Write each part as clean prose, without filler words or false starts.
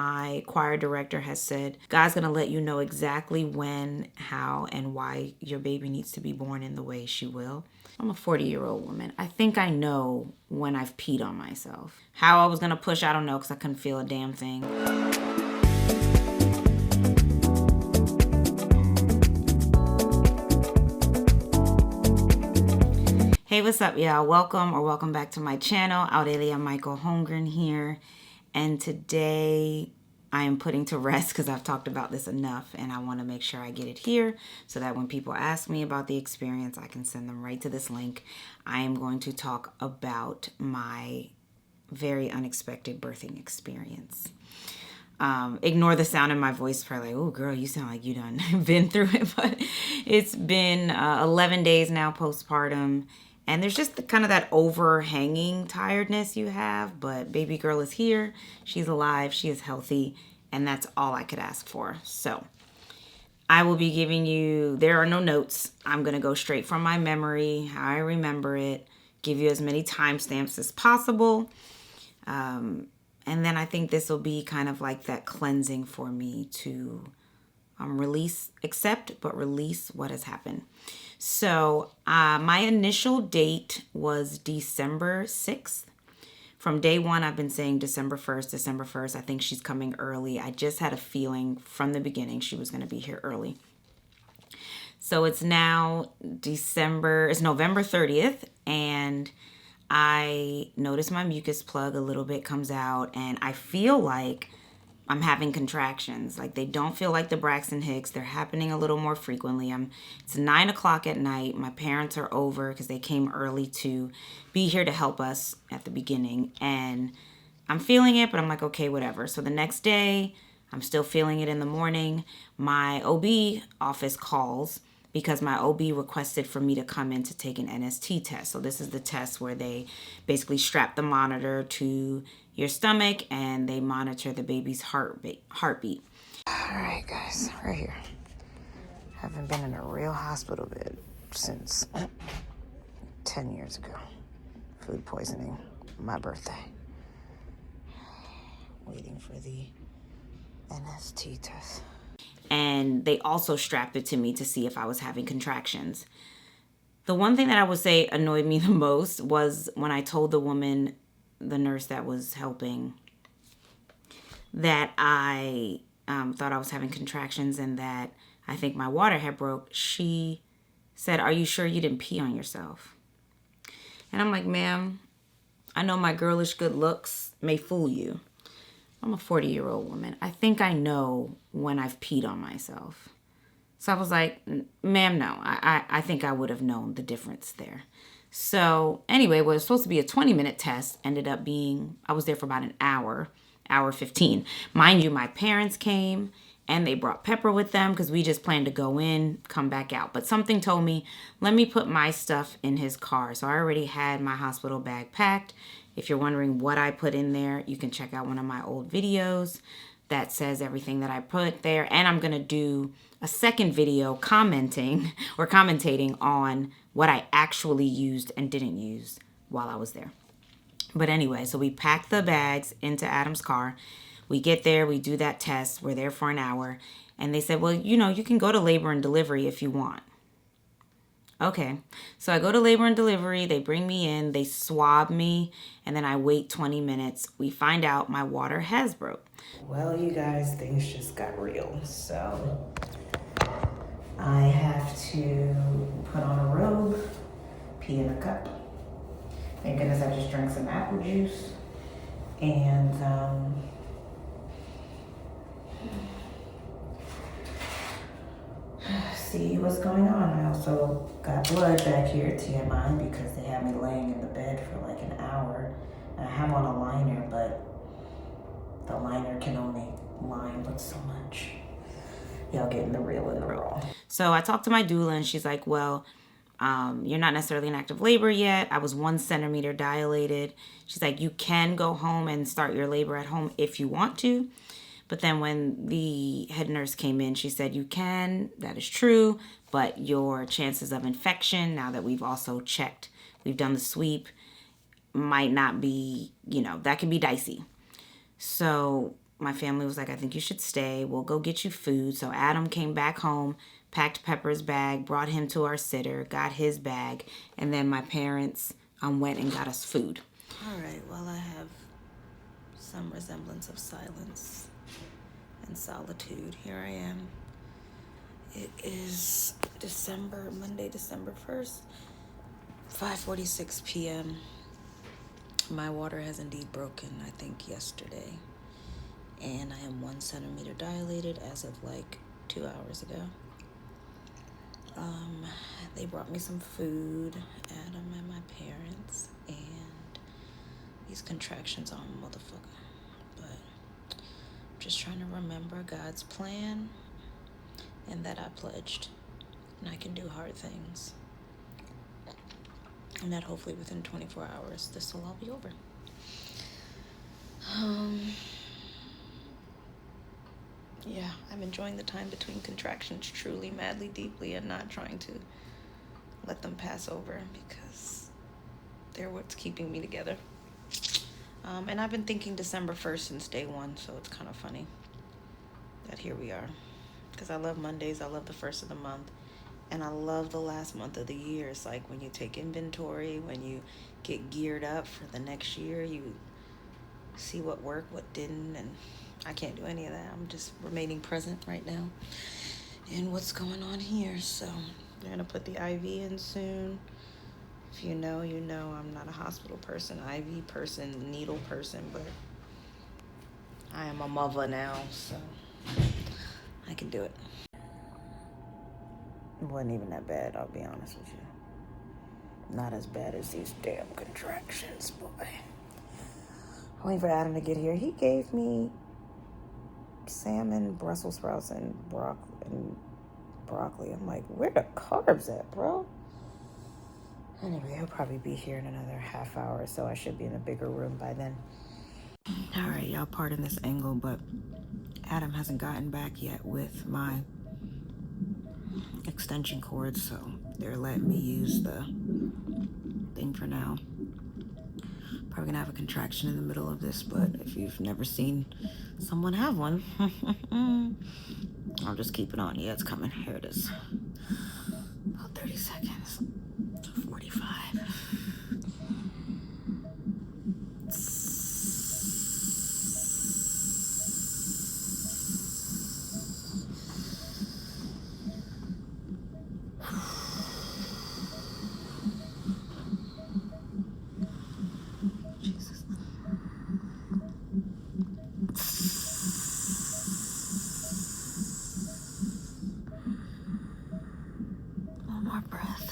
My choir director has said, God's going to let you know exactly when, how, and why your baby needs to be born in the way she will. I'm a 40-year-old woman. I think I know when I've peed on myself. How I was going to push, I don't know, because I couldn't feel a damn thing. Hey, what's up, y'all? Welcome back to my channel. Aurelia Michael Holmgren here. And today I am putting to rest because I've talked about this enough and I want to make sure I get it here so that when people ask me about the experience, I can send them right to this link. I am going to talk about my very unexpected birthing experience. Ignore the sound in my voice, probably like, oh girl, you sound like you done been through it. But it's been 11 days now postpartum. And there's just kind of that overhanging tiredness you have. But baby girl is here. She's alive. She is healthy. And that's all I could ask for. So I will be giving you, there are no notes. I'm going to go straight from my memory, how I remember it, give you as many timestamps as possible. And then I think this will be kind of like that cleansing for me to accept, but release what has happened. So my initial date was December 6th. From day one, I've been saying December 1st. I think she's coming early. I just had a feeling from the beginning she was going to be here early. So it's now it's November 30th, and I notice my mucus plug a little bit comes out, and I feel like I'm having contractions. Like they don't feel like the Braxton Hicks. They're happening a little more frequently. It's 9 o'clock at night. My parents are over because they came early to be here to help us at the beginning. And I'm feeling it, but I'm like, okay, whatever. So the next day, I'm still feeling it in the morning. My OB office calls because my OB requested for me to come in to take an NST test. So this is the test where they basically strap the monitor to your stomach and they monitor the baby's heartbeat. All right, guys, right here. Haven't been in a real hospital bed since 10 years ago. Food poisoning, my birthday. Waiting for the NST test. And they also strapped it to me to see if I was having contractions. The one thing that I would say annoyed me the most was when I told the woman, the nurse that was helping, that I thought I was having contractions and that I think my water had broke. She said, "Are you sure you didn't pee on yourself?" And I'm like, ma'am, I know my girlish good looks may fool you. I'm a 40-year-old woman. I think I know when I've peed on myself. So I was like, ma'am, no. I think I would have known the difference there. So anyway, what was supposed to be a 20-minute test ended up being, I was there for about an hour 15. Mind you, my parents came and they brought Pepper with them because we just planned to go in, come back out. But something told me, let me put my stuff in his car. So I already had my hospital bag packed. If you're wondering what I put in there, you can check out one of my old videos that says everything that I put there. And I'm going to do a second video commentating on what I actually used and didn't use while I was there. But anyway, so we packed the bags into Adam's car. We get there, we do that test. We're there for an hour. And they said, well, you can go to labor and delivery if you want. Okay, so I go to labor and delivery, they bring me in, they swab me, and then I wait 20 minutes. We find out my water has broke. Well, you guys, things just got real. So I have to put on a robe, pee in a cup. Thank goodness I just drank some apple juice. And see what's going on. I also got blood back here at TMI because they had me laying in the bed for like an hour. And I have on a liner, but the liner can only line but so much. Y'all getting the real and the raw. So I talked to my doula and she's like, well, you're not necessarily in active labor yet. I was 1 centimeter dilated. She's like, you can go home and start your labor at home if you want to. But then when the head nurse came in, she said, you can, that is true, but your chances of infection, now that we've also checked, we've done the sweep, might not be, that can be dicey. So my family was like, I think you should stay. We'll go get you food. So Adam came back home, packed Pepper's bag, brought him to our sitter, got his bag, and then my parents went and got us food. All right, well, I have some resemblance of silence and solitude. Here I am. It is Monday, December 1st, 5:46 p.m. My water has indeed broken, I think, yesterday. And I am 1 centimeter dilated as of like 2 hours ago. They brought me some food, Adam and my parents, and these contractions are a motherfucker. But I'm just trying to remember God's plan and that I pledged and I can do hard things. And that hopefully within 24 hours, this will all be over. Yeah, I'm enjoying the time between contractions truly, madly, deeply, and not trying to let them pass over because they're what's keeping me together. And I've been thinking December 1st since day one, so it's kind of funny that here we are. Because I love Mondays, I love the first of the month, and I love the last month of the year. It's like when you take inventory, when you get geared up for the next year, you see what worked, what didn't, and I can't do any of that. I'm just remaining present right now in what's going on here. So they're gonna put the IV in soon. If you know, you know. I'm not a hospital person, IV person, needle person, but I am a mother now, so I can do it. It wasn't even that bad, I'll be honest with you. Not as bad as these damn contractions, boy. I'm waiting for Adam to get here. He gave me salmon, Brussels sprouts, and broccoli. I'm like, where the carbs at, bro? Anyway, he'll probably be here in another half hour, so I should be in a bigger room by then. All right, y'all, pardon this angle, but Adam hasn't gotten back yet with my extension cord, so they're letting me use the thing for now. Probably gonna have a contraction in the middle of this, but if you've never seen someone have one, I'll just keep it on. Yeah, it's coming. Here it is. About 30 seconds. 45. Jesus. One more breath.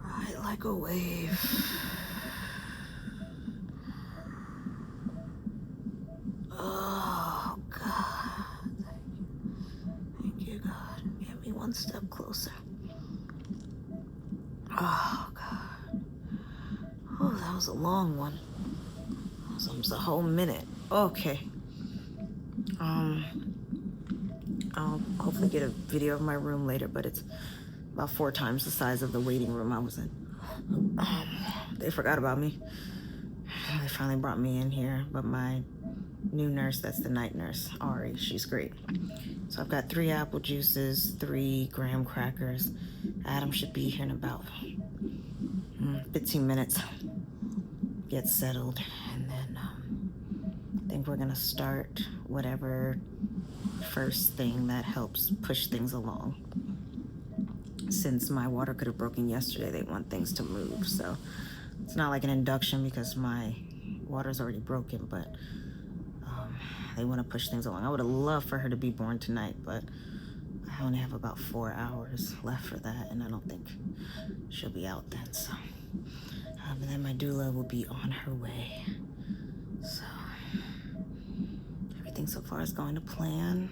Right like a wave. Oh, God. Thank you, God. Get me one step closer. Oh, God. Oh, that was a long one. That was almost a whole minute. Okay. I'll hopefully get a video of my room later, but it's about 4 times the size of the waiting room I was in. They forgot about me. They finally brought me in here, but my new nurse, that's the night nurse, Ari, she's great. So I've got 3 apple juices, 3 graham crackers. Adam should be here in about 15 minutes. Get settled, and then I think we're gonna start whatever first thing that helps push things along. Since my water could have broken yesterday, they want things to move, so it's not like an induction because my water's already broken, but they want to push things along. I would have loved for her to be born tonight, but I only have about 4 hours left for that, and I don't think she'll be out then, so and then my doula will be on her way. So everything so far is going to plan.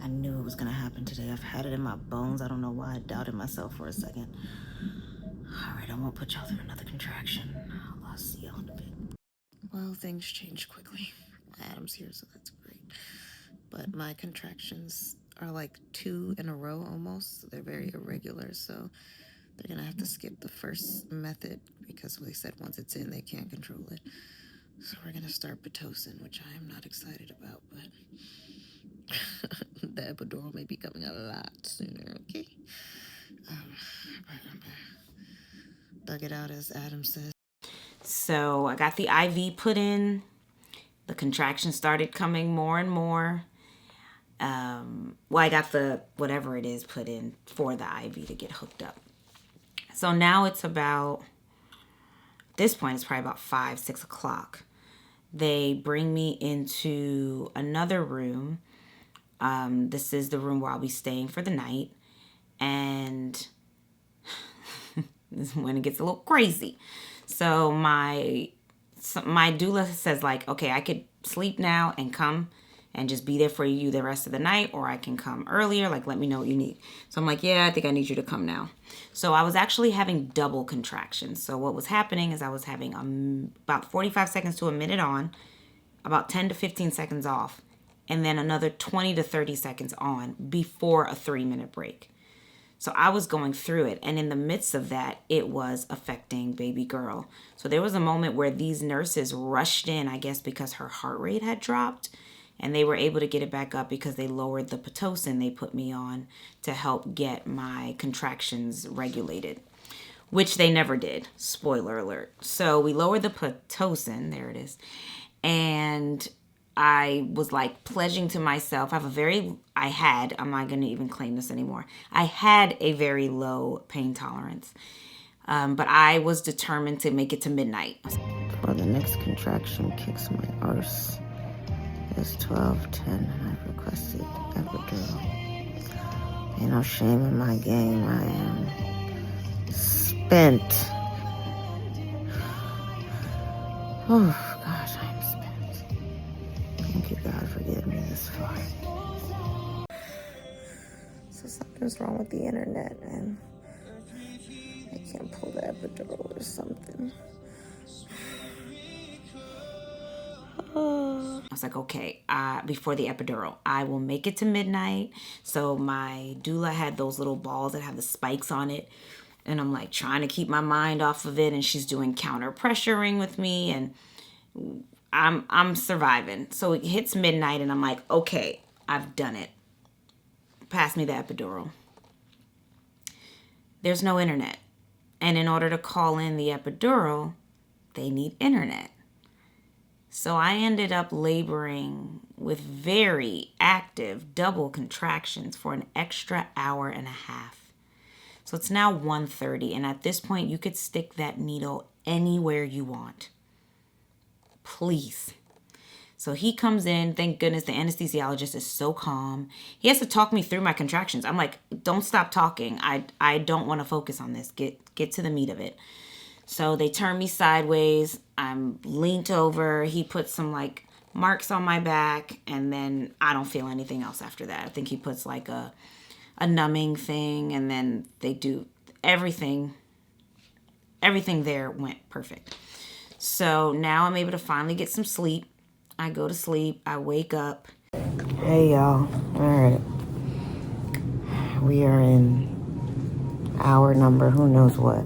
I knew it was gonna happen today. I've had it in my bones. I don't know why I doubted myself for a second. All right, I won't put y'all through another contraction. I'll see y'all in a bit. Well, things change quickly. Adam's here, so that's great. But my contractions are like 2 in a row almost. They're very irregular, so They're gonna have to skip the first method because they said once it's in, they can't control it. So we're gonna start Pitocin, which I am not excited about, but the epidural may be coming a lot sooner, okay? Dug it out, as Adam says. So I got the IV put in. The contractions started coming more and more. Well, I got the whatever it is put in for the IV to get hooked up. So now it's about, at this point, it's probably about 5, 6 o'clock. They bring me into another room. This is the room where I'll be staying for the night. And this is when it gets a little crazy. So my doula says, like, okay, I could sleep now and come and just be there for you the rest of the night, or I can come earlier, like, let me know what you need. So I'm like, yeah, I think I need you to come now. So I was actually having double contractions. So what was happening is I was having about 45 seconds to a minute on, about 10 to 15 seconds off, and then another 20 to 30 seconds on before a 3-minute break. So I was going through it, and in the midst of that, it was affecting baby girl. So there was a moment where these nurses rushed in, I guess because her heart rate had dropped, and they were able to get it back up because they lowered the Pitocin they put me on to help get my contractions regulated, which they never did. Spoiler alert. So we lowered the Pitocin, there it is, and I was like pledging to myself, I'm not going to even claim this anymore. I had a very low pain tolerance, but I was determined to make it to midnight. Before the next contraction kicks my arse, it's 12:10 and I've requested epidural. Ain't no shame in my game. I am spent. Oh gosh, I'm spent. Thank you, God, for getting me this far. So something's wrong with the internet and I can't pull the epidural or something. I was like, okay, before the epidural, I will make it to midnight. So my doula had those little balls that have the spikes on it. And I'm like trying to keep my mind off of it. And she's doing counter pressuring with me. And I'm surviving. So it hits midnight and I'm like, okay, I've done it. Pass me the epidural. There's no internet. And in order to call in the epidural, they need internet. So I ended up laboring with very active double contractions for an extra hour and a half. So it's now 1:30, and at this point, you could stick that needle anywhere you want. Please. So he comes in. Thank goodness the anesthesiologist is so calm. He has to talk me through my contractions. I'm like, don't stop talking. I don't want to focus on this. Get to the meat of it. So they turn me sideways. I'm leaned over. He puts some like marks on my back, and then I don't feel anything else after that. I think he puts like a numbing thing, and then they do everything. Everything there went perfect. So now I'm able to finally get some sleep. I go to sleep. I wake up. Hey, y'all. All right. We are in hour number who knows what.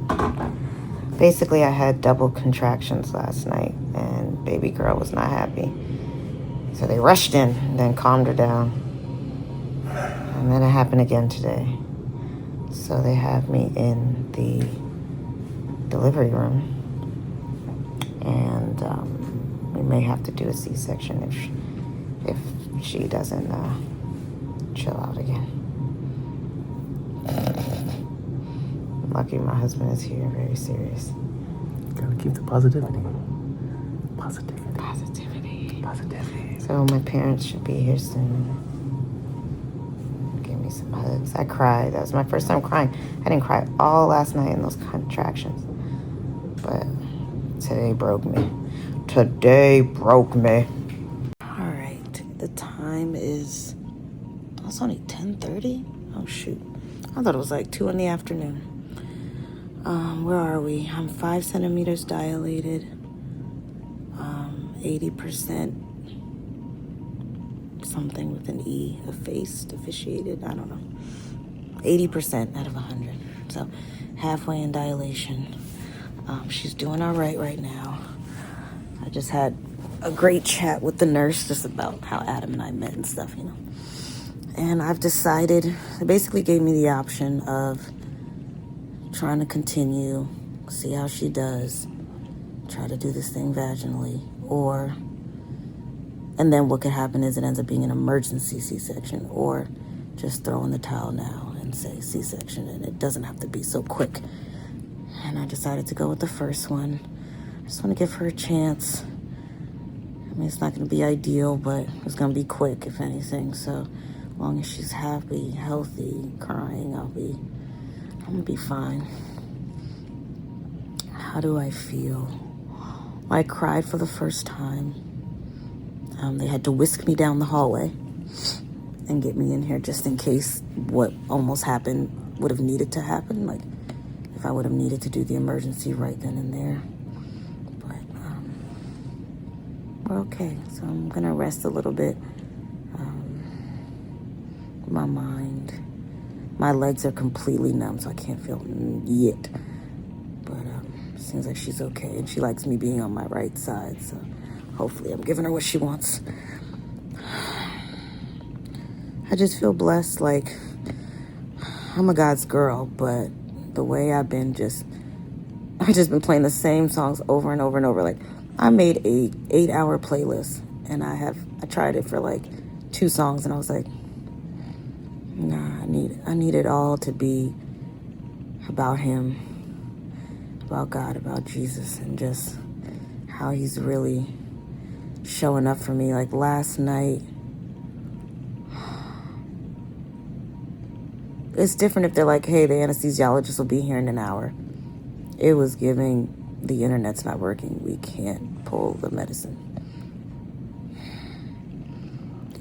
Basically, I had double contractions last night, and baby girl was not happy. So they rushed in, and then calmed her down. And then it happened again today. So they have me in the delivery room. And we may have to do a C-section if she doesn't chill out again. Lucky my husband is here, very serious. Gotta keep the positivity. Positivity. So my parents should be here soon. Give me some hugs. I cried. That was my first time crying. I didn't cry all last night in those contractions. But today broke me. All right. The time is... It's only 10:30? Oh, shoot. I thought it was like 2 in the afternoon. Where are we? I'm 5 centimeters dilated. 80% something with an E, effaced, deficiated, I don't know. 80% out of 100. So halfway in dilation. She's doing all right now. I just had a great chat with the nurse just about how Adam and I met and stuff, you know. And I've decided, they basically gave me the option of trying to continue, see how she does, try to do this thing vaginally, and then what could happen is it ends up being an emergency C-section, or just throw in the towel now and say C-section, and it doesn't have to be so quick. And I decided to go with the first one. I just want to give her a chance. I mean, it's not going to be ideal, but it's going to be quick, if anything. So as long as she's happy, healthy, crying, I'm going to be fine. How do I feel? I cried for the first time. They had to whisk me down the hallway and get me in here just in case what almost happened would have needed to happen. Like, if I would have needed to do the emergency right then and there. But we're okay. So I'm going to rest a little bit. My mind. My legs are completely numb, so I can't feel yet. But it seems like she's okay, and she likes me being on my right side, so hopefully I'm giving her what she wants. I just feel blessed, like I'm a God's girl, but the way I've just been playing the same songs over and over and over. Like, I made a 8-hour playlist, and I tried it for like 2 songs, and I was like, nah, I need it all to be about him, about God, about Jesus, and just how he's really showing up for me. Like last night, it's different if they're like, hey, the anesthesiologist will be here in an hour. It was giving, the internet's not working, we can't pull the medicine.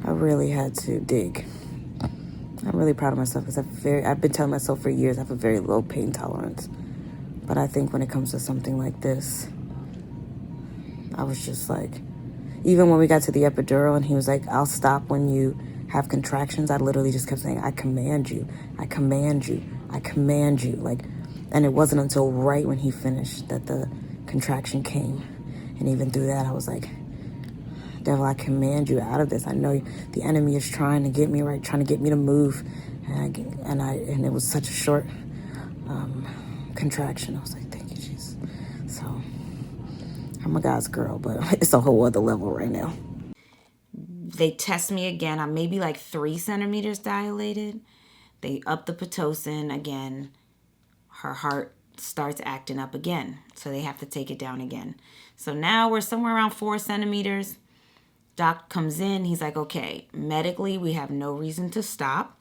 I really had to dig. I'm really proud of myself because I've been telling myself for years I have a very low pain tolerance. But I think when it comes to something like this, I was just like, even when we got to the epidural and he was like, I'll stop when you have contractions, I literally just kept saying, I command you, I command you, I command you. Like, and it wasn't until right when he finished that the contraction came. And even through that, I was like, devil, I command you out of this. I know the enemy is trying to get me right, trying to get me to move. And it was such a short contraction. I was like, thank you, Jesus. So I'm a God's girl, but it's a whole other level right now. They test me again. I'm maybe like 3 centimeters dilated. They up the Pitocin again. Her heart starts acting up again. So they have to take it down again. So now we're somewhere around 4 centimeters. Doc comes in. He's like, okay, medically, we have no reason to stop.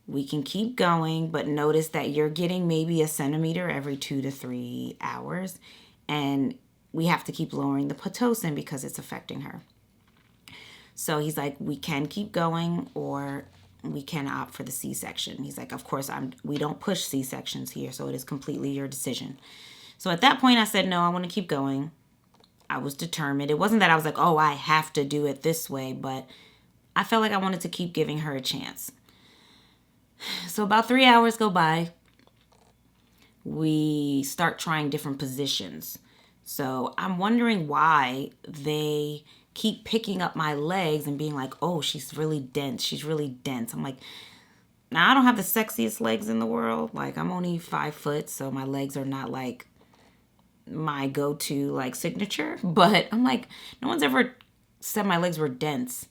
We can keep going, but notice that you're getting maybe 1 centimeter every 2 to 3 hours. And we have to keep lowering the Pitocin because it's affecting her. So he's like, we can keep going or we can opt for the C-section. He's like, of course, we don't push C-sections here, so it is completely your decision. So at that point, I said, no, I want to keep going. I was determined. It wasn't that I was like, oh, I have to do it this way, but I felt like I wanted to keep giving her a chance. So about 3 hours go by. We start trying different positions. So I'm wondering why they keep picking up my legs and being like, oh, she's really dense. She's really dense. I'm like, now I don't have the sexiest legs in the world. Like, I'm only 5 foot, so my legs are not like my go-to like signature. But I'm like, no one's ever said my legs were dense.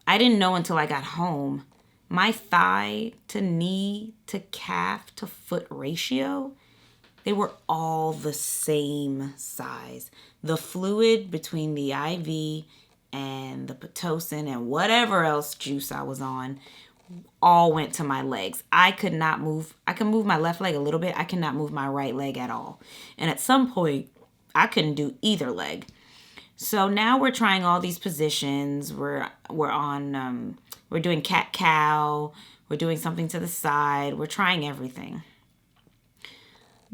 I didn't know until I got home. My thigh to knee to calf to foot ratio, they were all the same size. The fluid between the IV and the Pitocin and whatever else juice I was on all went to my legs. I could not move. I can move my left leg a little bit. I cannot move my right leg at all. And at some point, I couldn't do either leg. So now we're trying all these positions. We're doing cat-cow. We're doing something to the side. We're trying everything.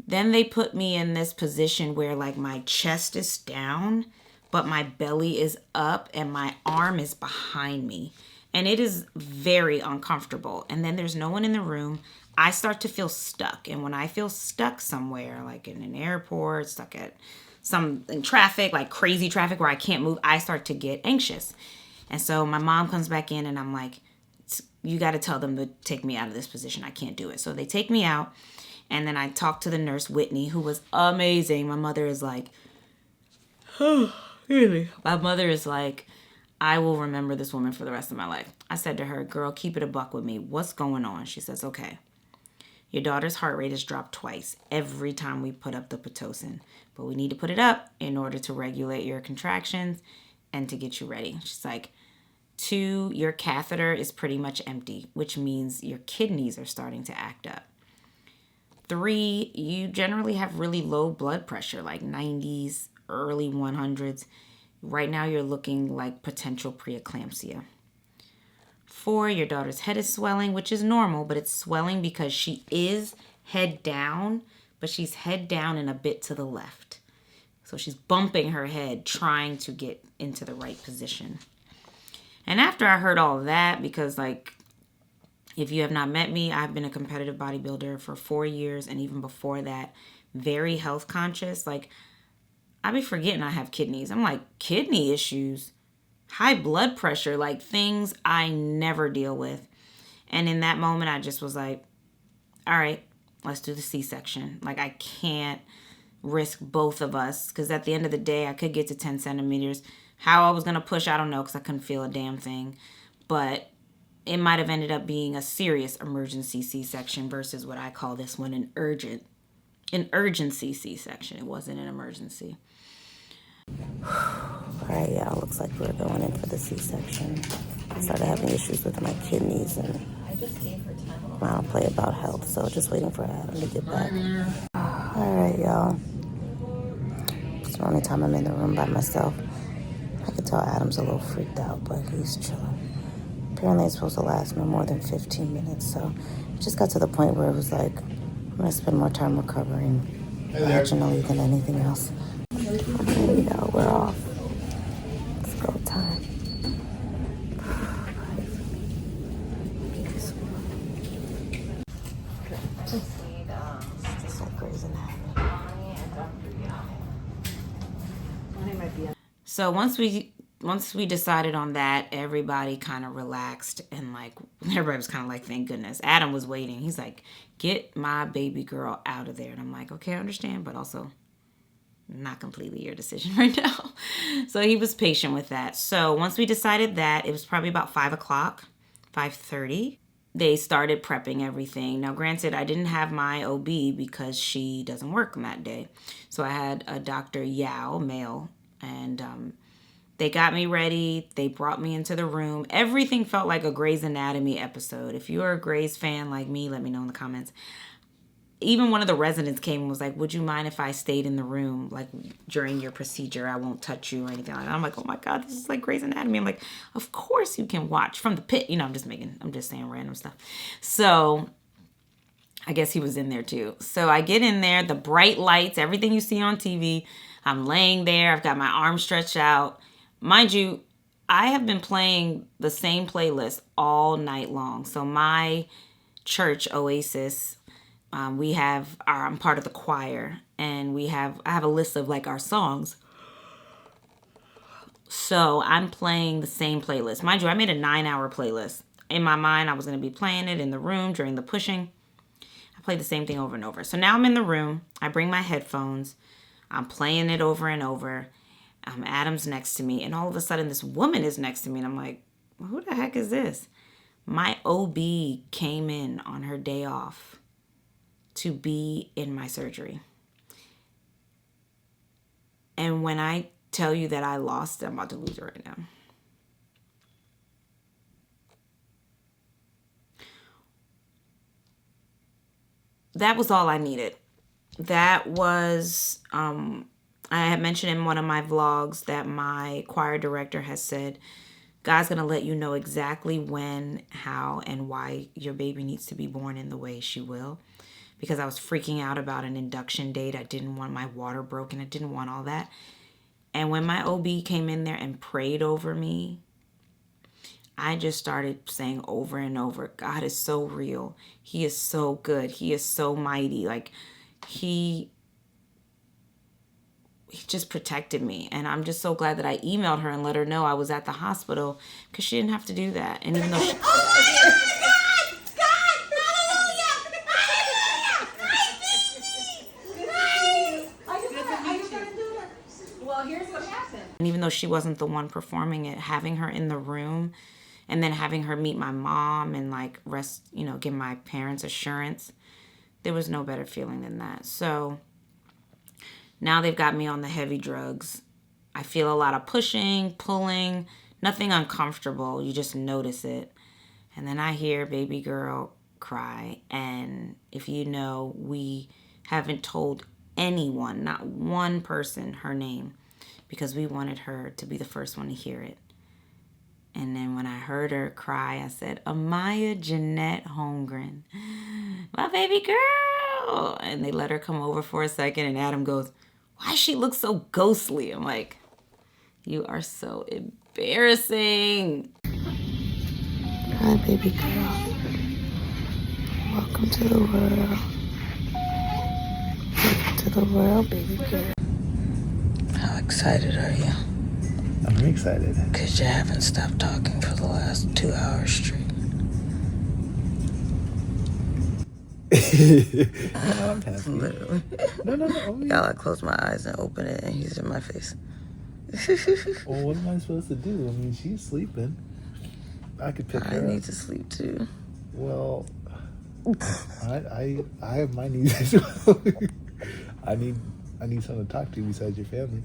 Then they put me in this position where like my chest is down, but my belly is up and my arm is behind me. And it is very uncomfortable. And then there's no one in the room. I start to feel stuck. And when I feel stuck somewhere, like in an airport, stuck at in traffic, like crazy traffic where I can't move, I start to get anxious. And so my mom comes back in and I'm like, you got to tell them to take me out of this position. I can't do it. So they take me out. And then I talked to the nurse, Whitney, who was amazing. My mother is like, oh, really? My mother is like, I will remember this woman for the rest of my life. I said to her, girl, keep it a buck with me. What's going on? She says, okay. Your daughter's heart rate has dropped twice every time we put up the Pitocin. But we need to put it up in order to regulate your contractions and to get you ready. She's like, 2, your catheter is pretty much empty, which means your kidneys are starting to act up. 3, you generally have really low blood pressure, like 90s, early 100s. Right now you're looking like potential preeclampsia. 4, your daughter's head is swelling, which is normal, but it's swelling because she is head down, but she's head down and a bit to the left. So she's bumping her head, trying to get into the right position. And after I heard all of that, because like, if you have not met me, I've been a competitive bodybuilder for 4 years, and even before that, very health conscious. Like, I be forgetting I have kidneys. I'm like, kidney issues, high blood pressure, like things I never deal with. And in that moment, I just was like, all right, let's do the C-section. Like, I can't risk both of us, because at the end of the day, I could get to 10 centimeters. How I was going to push, I don't know, because I couldn't feel a damn thing. But it might have ended up being a serious emergency C-section versus what I call this one an urgency C-section. It wasn't an emergency. All right, y'all, looks like we're going in for the C-section. I started having issues with my kidneys, and I don't play about health, so just waiting for Adam to get back. All right, y'all. It's the only time I'm in the room by myself. I can tell Adam's a little freaked out, but he's chilling. Apparently it's supposed to last no more than 15 minutes, so it just got to the point where it was like, I'm going to spend more time recovering vaginally than anything else. Okay, y'all, we're off. It's go time. Just like Grey's Anatomy. So once we decided on that, everybody kind of relaxed, and like everybody was kind of like, thank goodness. Adam was waiting. He's like, get my baby girl out of there. And I'm like, okay, I understand, but also not completely your decision right now. So he was patient with that. So once we decided that, it was probably about 5 o'clock, 5:30. They started prepping everything. Now, granted, I didn't have my OB because she doesn't work on that day. So I had a Dr. Yao, male, and they got me ready. They brought me into the room. Everything felt like a Grey's Anatomy episode. If you're a Grey's fan like me, let me know in the comments. Even one of the residents came and was like, would you mind if I stayed in the room, like, during your procedure? I won't touch you or anything like that. I'm like, oh my God, this is like Grey's Anatomy. I'm like, of course you can watch from the pit. You know, I'm just saying random stuff. So I guess he was in there too. So I get in there, the bright lights, everything you see on TV. I'm laying there. I've got my arms stretched out. Mind you, I have been playing the same playlist all night long. So my church, Oasis, I'm part of the choir, and I have a list of like our songs. So I'm playing the same playlist. Mind you, I made a 9-hour playlist. In my mind, I was going to be playing it in the room during the pushing. I played the same thing over and over. So now I'm in the room. I bring my headphones. I'm playing it over and over. Adam's next to me, and all of a sudden this woman is next to me, and I'm like, who the heck is this? My OB came in on her day off to be in my surgery. And when I tell you that I lost it, I'm about to lose it right now. That was all I needed. That was, I had mentioned in one of my vlogs that my choir director has said, God's going to let you know exactly when, how, and why your baby needs to be born in the way she will. Because I was freaking out about an induction date. I didn't want my water broken. I didn't want all that. And when my OB came in there and prayed over me, I just started saying over and over, God is so real. He is so good. He is so mighty. Like, he just protected me. And I'm just so glad that I emailed her and let her know I was at the hospital, because she didn't have to do that. And even though she... And even though she wasn't the one performing it, having her in the room and then having her meet my mom and like give my parents assurance, there was no better feeling than that. So now they've got me on the heavy drugs. I feel a lot of pushing, pulling, nothing uncomfortable. You just notice it. And then I hear baby girl cry. And if you know, we haven't told anyone, not one person, her name, because we wanted her to be the first one to hear it. And then when I heard her cry, I said, Amaya Jeanette Holmgren, my baby girl. And they let her come over for a second. And Adam goes, why does she look so ghostly? I'm like, you are so embarrassing. Hi, baby girl. Welcome to the world. Welcome to the world, baby girl. How excited are you? I'm very excited. Because you haven't stopped talking for the last 2 hours straight. No, I'm happy. Literally. No. Y'all, I close my eyes and open it, and he's in my face. Well, what am I supposed to do? I mean, she's sleeping. I could pick I her need up. to sleep too. Well, I have my needs as well. I need someone to talk to besides your family.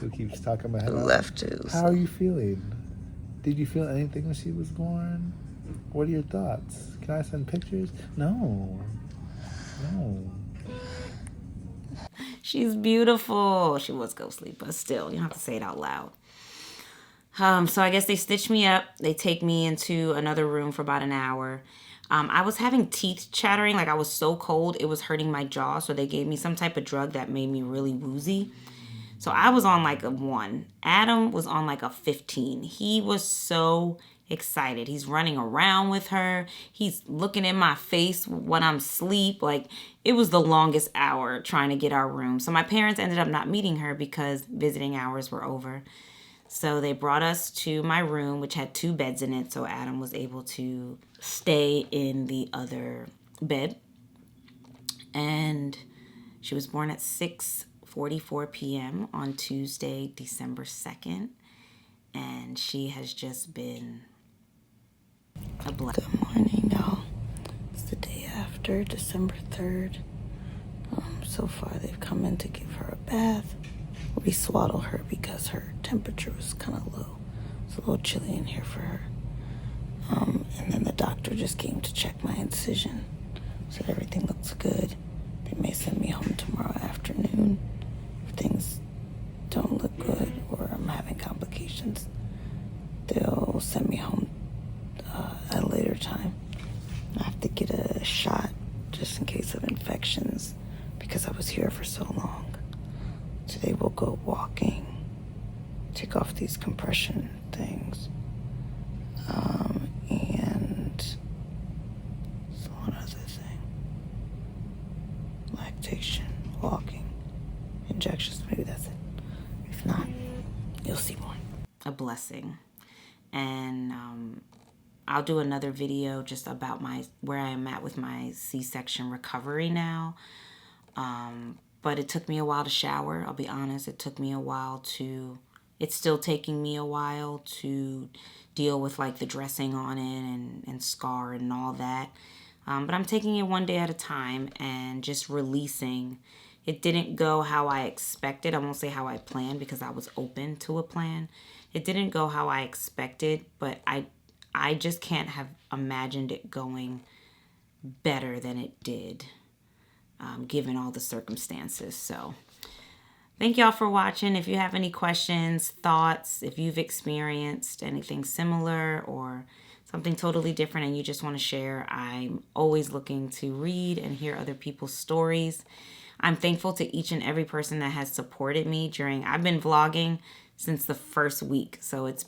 Who keeps talking my head Who off. left too? How are you feeling? Did you feel anything when she was born? What are your thoughts? Can I send pictures? No. She's beautiful. She was ghostly, but still, you don't have to say it out loud. So I guess they stitch me up. They take me into another room for about an hour. I was having teeth chattering. Like, I was so cold, it was hurting my jaw. So they gave me some type of drug that made me really woozy. So I was on like a 1. Adam was on like a 15. He was so excited. He's running around with her. He's looking in my face when I'm asleep. Like, it was the longest hour trying to get our room. So my parents ended up not meeting her because visiting hours were over. So they brought us to my room, which had 2 beds in it. So Adam was able to stay in the other bed. And she was born at 6:44 p.m. on Tuesday, December 2nd. And she has just been a blessing. Good morning, y'all. It's the day after, December 3rd. So far, they've come in to give her a bath, re-swaddle her because her temperature was kind of low. It's a little chilly in here for her. And then the doctor just came to check my incision. Said everything looks good. They may send me home tomorrow afternoon. If things don't look good or I'm having complications, they'll send me home at a later time. I have to get a shot just in case of infections because I was here for so long. Today we'll go walking, take off these compression things, and so one other thing. Lactation, walking, injections, maybe that's it. If not, you'll see more. A blessing. And I'll do another video just about where I am at with my C-section recovery now. But it took me a while to shower. I'll be honest. It's still taking me a while to deal with like the dressing on it and scar and all that. But I'm taking it one day at a time and just releasing. It didn't go how I expected. I won't say how I planned because I was open to a plan. It didn't go how I expected, but I just can't have imagined it going better than it did, given all the circumstances. So thank y'all for watching. If you have any questions, thoughts, if you've experienced anything similar or something totally different and you just want to share, I'm always looking to read and hear other people's stories. I'm thankful to each and every person that has supported me I've been vlogging since the first week. So it's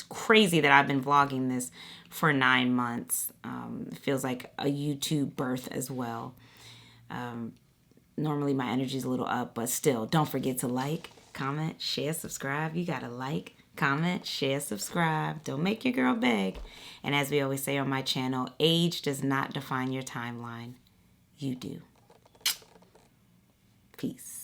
crazy that I've been vlogging this for 9 months. It feels like a YouTube birth as well. Normally my energy is a little up, but still, don't forget to like, comment, share, subscribe. You gotta like, comment, share, subscribe. Don't make your girl beg. And as we always say on my channel, age does not define your timeline. You do. Peace.